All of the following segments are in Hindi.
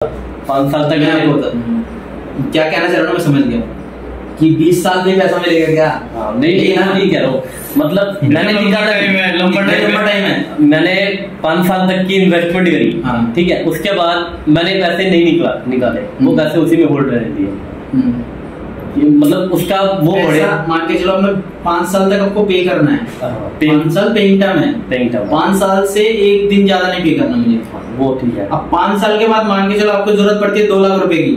5 साल तक मैं होता क्या कहना चाह रहा हूँ मैं समझ गया कि 20 साल में पैसा मिलेगा क्या? नहीं ना, नहीं कह रहा हूँ, मतलब मैंने लंबा टाइम है। मैंने 5 साल तक की इन्वेस्टमेंट करी, ठीक है, उसके बाद मैंने पैसे नहीं निकाले, वो पैसे उसी में होल्ड रहने दिए। मतलब उसका वो मान के चलो हमें 5 साल तक आपको पे करना है, 5 साल पेइंग टर्म है, 5 साल से एक दिन ज्यादा नहीं पे करना मुझे, वो ठीक है। अब 5 साल के बाद मान के चलो आपको जरूरत पड़ती है 2 लाख रुपए की,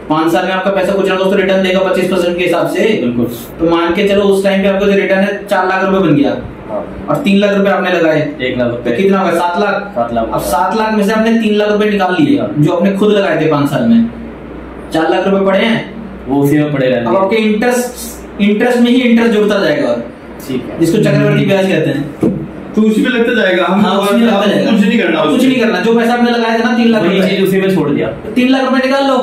5 साल में आपका पैसा कुछ ना कुछ तो रिटर्न देगा 25% के हिसाब से, बिल्कुल। तो मान के चलो उस टाइम पे आपको जो रिटर्न है 4 लाख रुपए बन गया, और 3 लाख रुपए आपने लगाए, 1 लाख रुपए, तो कितना होगा? 7 लाख। 7 लाख। अब 7 लाख में से आपने 3 लाख रुपए निकाल लिए जो आपने खुद लगाए थे 5 साल में, 4 लाख रुपए पड़े हैं, वो उसी में पड़े रहते हैं। अब आपके इंटरेस्ट में ही इंटरेस्ट जुड़ता जाएगा, और ठीक है, जिसको चक्रवृद्धि ब्याज कहते हैं, तो उसी में लगता जाएगा। हम उसी में लगता जाएगा, कुछ नहीं करना, कुछ नहीं करना। जो पैसा आपने लगाया था ना 3 लाख रुपए, उसी में छोड़ दिया, 3 लाख रुपए निकाल लो,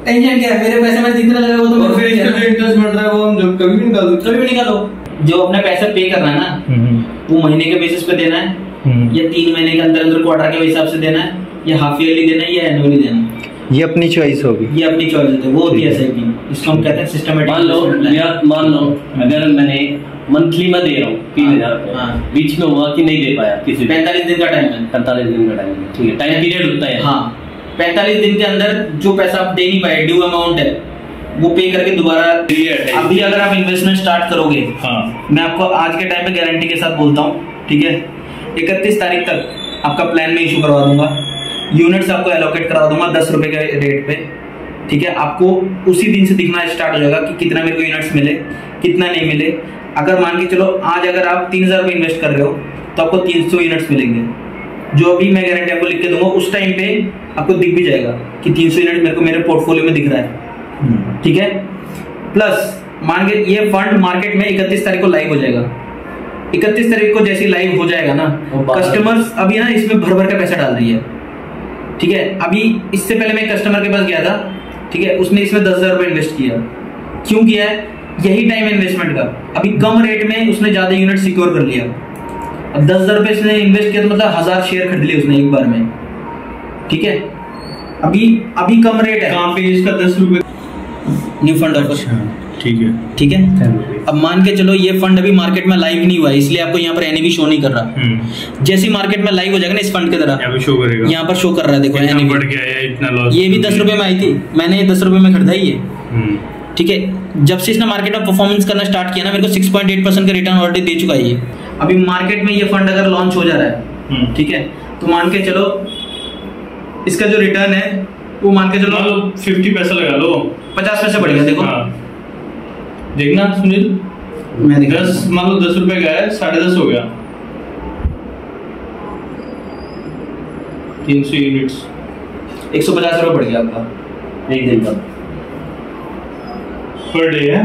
टेंशन क्या है? मेरे पैसे में जितना लगा वो तो फिर इसका जो इंटरेस्ट बढ़ रहा है वो हम जब कभी भी निकाल सकते, कभी भी निकालो। जो अपने पैसा पे करना है ना, वो महीने के बेसिस पे देना है, या 3 महीने के अंदर अंदर क्वार्टर के हिसाब से देना है, या हाफ ईयरली देना है, या एनुअली देना है, ये अपनी चॉइस होगी, ये अपनी चॉइस है। वो होती है एसआईपी, इसको हम कहते हैं सिस्टमैटिक। मान लो अगर मैंने मंथली में दे रहा हूँ 3000 रुपए, बीच में हुआ कि नहीं दे पाया, किसी 45 दिन का टाइम है, 45 दिन का टाइम है, ठीक है, टाइम पीरियड होता है। हाँ, 45 दिन के अंदर जो पैसा आप दे नहीं पाए, ड्यू अमाउंट है, वो पे करके दोबारा अभी अगर आप इन्वेस्टमेंट स्टार्ट करोगे, मैं आपको आज के टाइम पे गारंटी के साथ बोलता हूँ, ठीक है, 31 तारीख तक आपका प्लान में इशू करवा दूंगा, यूनिट्स आपको एलोकेट करा दूंगा 10 रुपए के रेट पे, ठीक है। आपको उसी दिन से दिखना स्टार्ट हो जाएगा कि कितना मेरे को यूनिट्स मिले, कितना नहीं मिले। अगर मान के चलो आज अगर आप 3000 रुपए इन्वेस्ट कर रहे हो तो आपको 300 यूनिट्स मिलेंगे, जो अभी मैं गारंटी आपको लिख के दूंगा, उस टाइम पे आपको दिख भी जाएगा कि 300 यूनिट मेरे को मेरे पोर्टफोलियो में दिख रहा है, ठीक है। प्लस मान के ये फंड मार्केट में 31 तारीख को लाइव हो जाएगा। 31 तारीख को जैसे लाइव हो जाएगा ना, कस्टमर्स अभी ना इसमें भर भर का पैसा डाल रही है, ठीक है। अभी इससे पहले मैं कस्टमर के पास गया था, ठीक है, उसने इसमें 10,000 रुपए इन्वेस्ट किया। क्यों किया है? यही टाइम है इन्वेस्टमेंट का। अभी कम रेट में उसने ज्यादा यूनिट सिक्योर कर लिया। अब 10,000 रुपए इसने इन्वेस्ट किया तो मतलब 1000 शेयर खरीद लिए उसने एक बार में, ठीक है। अभी कम रेट है, कहाँ पे इसका 10 रुपए न्यू फंड ऑफर, ठीक है, ठीक है। अब मान के चलो ये फंड अभी मार्केट में लाइव नहीं हुआ है, इसलिए आपको यहाँ पर एनएवी शो नहीं कर रहा। जैसे मार्केट में लाइव हो जाएगा ना इस फंड की तरह, यहाँ पे शो करेगा, यहाँ पर शो कर रहा है, देखो एनएवी बढ़ गया है, इतना लॉस। ये भी 10 रुपए में आई थी, मैंने 10 रुपए में खरीदा ये, ठीक है। जब से इसने मार्केट में परफॉर्मेंस करना स्टार्ट किया ना, मेरे को 6.8% का रिटर्न ऑलरेडी दे चुका है ये। अभी मार्केट में ये फंड अगर लॉन्च हो जा रहा है, ठीक है, तो मान के चलो इसका जो रिटर्न है वो मान के चलो 50 पैसा लगा लो, 50 पैसे बढ़ेगा। देखो देखना सुनील, मैं 10 मान लो 10 रुपए का है, 10.5 हो गया, 300 यूनिट्स, 150 रुपए बढ़ गया आपका एक दिन का पर डे है।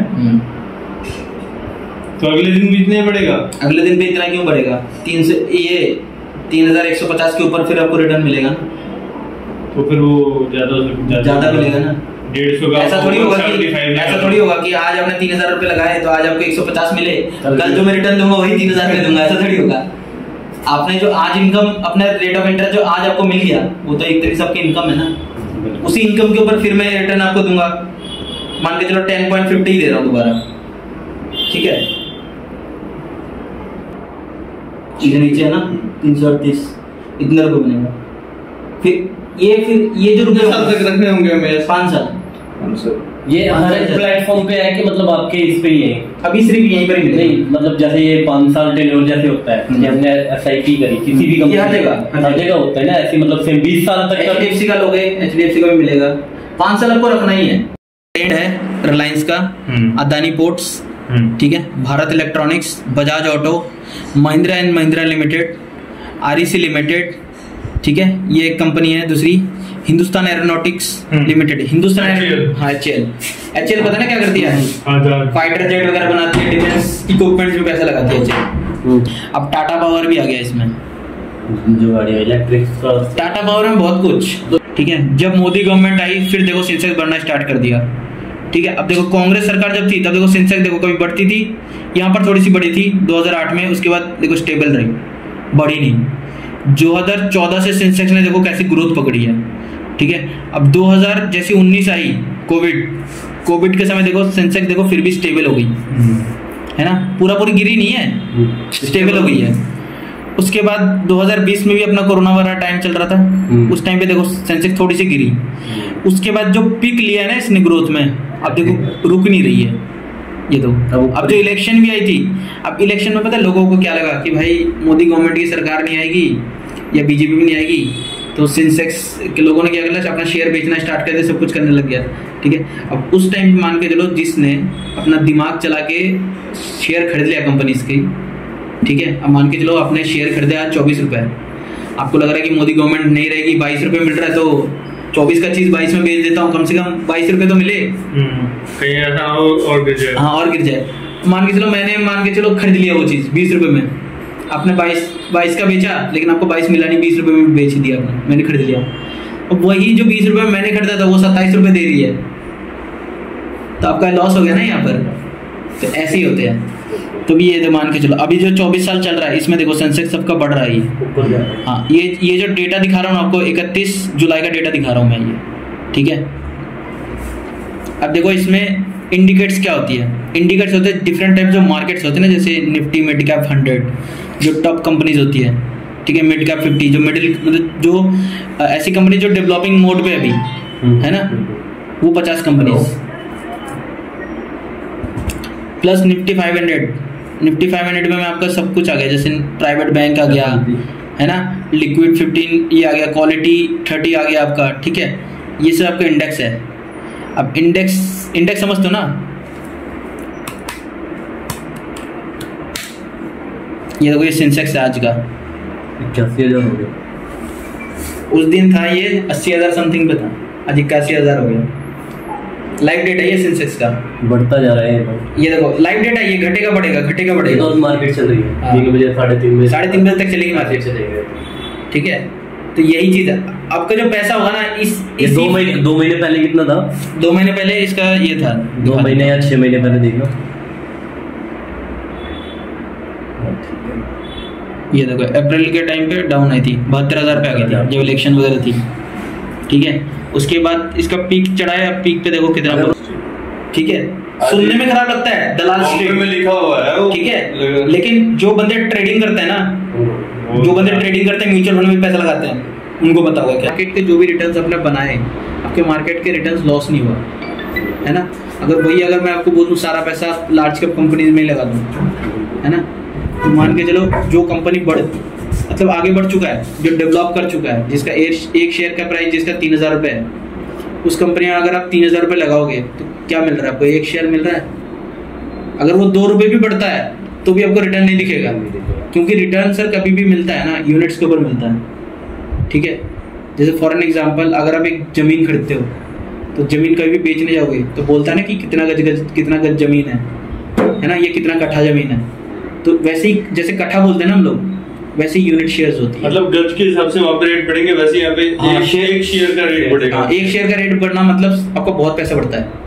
तो अगले दिन भी इतना ही बढ़ेगा। अगले दिन भी इतना क्यों बढ़ेगा? 3150 के ऊपर फिर आपको रिटर्न मिलेगा ना, तो फिर वो ज्यादा मिलेगा ना। 150 का ऐसा थोड़ी होगा कि आज आपने 3000 रुपए लगाए तो आज आपको 150 मिले, कल जो मैं रिटर्न दूंगा वही 3000 में दूंगा, ऐसा थोड़ी होगा। आपने जो आज इनकम अपना रेट ऑफ इंटरेस्ट जो आज आपको मिल गया, वो तो एक तरीके से आपकी इनकम है ना, उसी इनकम के ऊपर फिर मैं रिटर्न आपको दूंगा। मान के चलो 10.50 ही दे रहा हूँ दोबारा, ठीक है। इधर नीचे है ना 338, इतना रुपये बनेगा। फिर ये जो रुपये साल तक रखने होंगे हमें, 5 साल। ये हर एक प्लेटफॉर्म पे है कि मतलब आपके इस पे ही है? अभी सिर्फ यहीं पर ही मिलेगा। नहीं, मतलब जैसे ये 5 साल टेन्योर जैसे होता है, हमने एसआईपी करी किसी भी कंपनी, हर जगह होता है ना ऐसे, मतलब सेम 20 साल तक। एचडीएफसी का लोगे, एचडीएफसी का भी मिलेगा। 5 साल आपको रखना ही है। ट्रेंड है रिलायंस का, अदानी पोर्ट्स, ठीक है, Bharat electronics, Bajaj auto, Mahindra and Mahindra limited, REC limited, ठीक है, ये एक कंपनी है। दूसरी Hindustan aeronautics limited, Hindustan HL पता ना क्या करती है, फाइटर जेट वगैरह बनाती है, डिफेंस इक्विपमेंट्स में पैसा लगाती है एचएल। अब टाटा पावर भी आ गया इसमें, जो गाड़ी इलेक्ट्रिक, टाटा पावर में बहुत कुछ, ठीक है। जब मोदी गवर्नमेंट आई फिर देखो सेंसेक्स बढ़ना स्टार्ट कर दिया, ठीक है। अब देखो कांग्रेस सरकार जब थी तब देखो सेंसेक्स देखो कभी बढ़ती थी, यहाँ पर थोड़ी सी बढ़ी थी 2008 में, उसके बाद देखो स्टेबल रही, बढ़ी नहीं। 2014 से सेंसेक्स ने देखो कैसी ग्रोथ पकड़ी है, ठीक है। अब 2000 जैसे 19 आई कोविड के समय देखो सेंसेक्स देखो फिर भी स्टेबल हो गई है ना, पूरी गिरी नहीं है, स्टेबल हो गई है। उसके बाद 2020 में भी अपना कोरोना वाला टाइम चल रहा था, उस टाइम पे देखो सेंसेक्स थोड़ी सी गिरी। उसके बाद जो पिक लिया है ना इसने ग्रोथ में, अब देखो रुक नहीं रही है ये तो। अब जो इलेक्शन भी आई थी, अब इलेक्शन में पता है लोगों को क्या लगा कि भाई मोदी गवर्नमेंट की सरकार नहीं आएगी या बीजेपी भी नहीं आएगी, तो सेंसेक्स के लोगों ने क्या किया, अपना शेयर बेचना स्टार्ट कर दिया, सब कुछ करने लग गया, ठीक है। अब उस टाइम पे मान के चलो जिसने अपना दिमाग चला के शेयर खरीद लिया कंपनीज की, ठीक है, अब मान के चलो आपने शेयर खरीदे आज 24 रुपए, आपको लग रहा है कि मोदी गवर्नमेंट नहीं रहेगी, 22 रुपए मिल रहा है तो 24 का चीज 22 में बेच देता हूँ, कम से कम 22 रुपए तो मिले, कहीं ऐसा और गिर जाए। हाँ और गिर जाए। मान के चलो खरीद लिया वो चीज 20 रुपए में, आपने 22 का बेचा, लेकिन आपको 22 मिला नहीं, 20 रुपए में बेच दिया आपने, मैंने खरीद लिया। अब वही जो 20 रुपए में मैंने खरीदा था वो 27 रुपए दे रही है, तो आपका लॉस हो गया ना यहाँ पर। तो ऐसे ही होते हैं। तो भी ये मान के चलो अभी जो 24 साल चल रहा है इसमें देखो सेंसेक्स सबका बढ़ रहा है। हाँ ये जो डेटा दिखा रहा हूँ आपको 31 जुलाई का डेटा दिखा रहा हूँ मैं ये, ठीक है। अब देखो इसमें इंडिकेटर्स क्या होती है, इंडिकेटर्स होते हैं डिफरेंट टाइप जो मार्केट्स होते हैं ना, जैसे निफ्टी मिड कैप 100 जो टॉप कंपनीज होती है, ठीक है, मिड कैप 50 जो मिडिल मतलब जो ऐसी कंपनी जो डेवलपिंग मोड पे अभी है ना, वो 50 कंपनीज, प्लस निफ्टी 500 में आपका सब कुछ आ गया, जैसे प्राइवेट बैंक आ गया है ना, लिक्विड 15 ये आ गया, क्वालिटी 30 आ गया आपका, ठीक है। ये सब आपका इंडेक्स है। अब इंडेक्स समझते हो ना, ये देखो ये सेंसेक्स है आज का 81,000 हो गया। उस दिन था ये 80,000 समथिंग पे था, आज 81,000 हो गया। लाइव डेटा ये सेंसेक्स का बढ़ता जा रहा है ये देखो लाइव डेटा, ये घटेगा बढ़ेगा। तो मार्केट चल रही है 3 बजे 3:30 बजे तक चलेगी मार्केट, ठीक है। तो यही चीज है, आपका जो पैसा होगा ना इस 2 महीने पहले कितना था, 2 महीने पहले इसका ये था 2 महीने या 6 महीने पहले देखना, ये देखो अप्रैल के टाइम पे डाउन आई थी, 72,000 पे आ गई थी जब इलेक्शन वगैरह थी, ठीक है। उसके बाद इसका पीक चढ़ा है, अब पीक पे देखो कितना, ठीक है। सुनने में खराब लगता है दलाल स्ट्रीट में लिखा हुआ है, ठीक है, लेकिन जो बंदे ट्रेडिंग करते हैं ना, जो बंदे ट्रेडिंग करते हैं म्यूचुअल फंड में पैसा लगाते हैं, उनको पता होगा क्या मार्केट के जो भी रिटर्न्स आपने बनाए, आपके मार्केट के रिटर्न्स लॉस नहीं हुआ है ना। अगर मैं आपको बोलूँ सारा पैसा लार्ज कैप कंपनीज में लगा दूँ है ना, तो मान के चलो जो कंपनी मतलब आगे बढ़ चुका है, जो डेवलप कर चुका है, जिसका एक शेयर का प्राइस जिसका 3,000 रुपये है, उस कंपनी में अगर आप 3,000 रुपये लगाओगे तो क्या मिल रहा है आपको, एक शेयर मिल रहा है। अगर वो 2 रुपये भी बढ़ता है तो भी आपको रिटर्न नहीं दिखेगा, क्योंकि रिटर्न सर कभी भी मिलता है ना यूनिट्स के ऊपर मिलता है, ठीक है। जैसे फॉर एन एग्जाम्पल अगर आप एक जमीन खरीदते हो तो जमीन कभी भी बेचने जाओगे तो बोलता है ना कि कितना गज जमीन है ना, ये कितना कट्ठा जमीन है, तो वैसे ही जैसे कट्ठा बोलते हैं ना हम लोग, वैसे ही यूनिट शेयर्स होती है। मतलब गज के हिसाब से वहाँ पे रेट बढ़ेंगे, वैसे यहाँ पे एक शेयर का रेट बढ़ेगा। एक शेयर का रेट बढ़ना मतलब आपका बहुत पैसा बढ़ता है।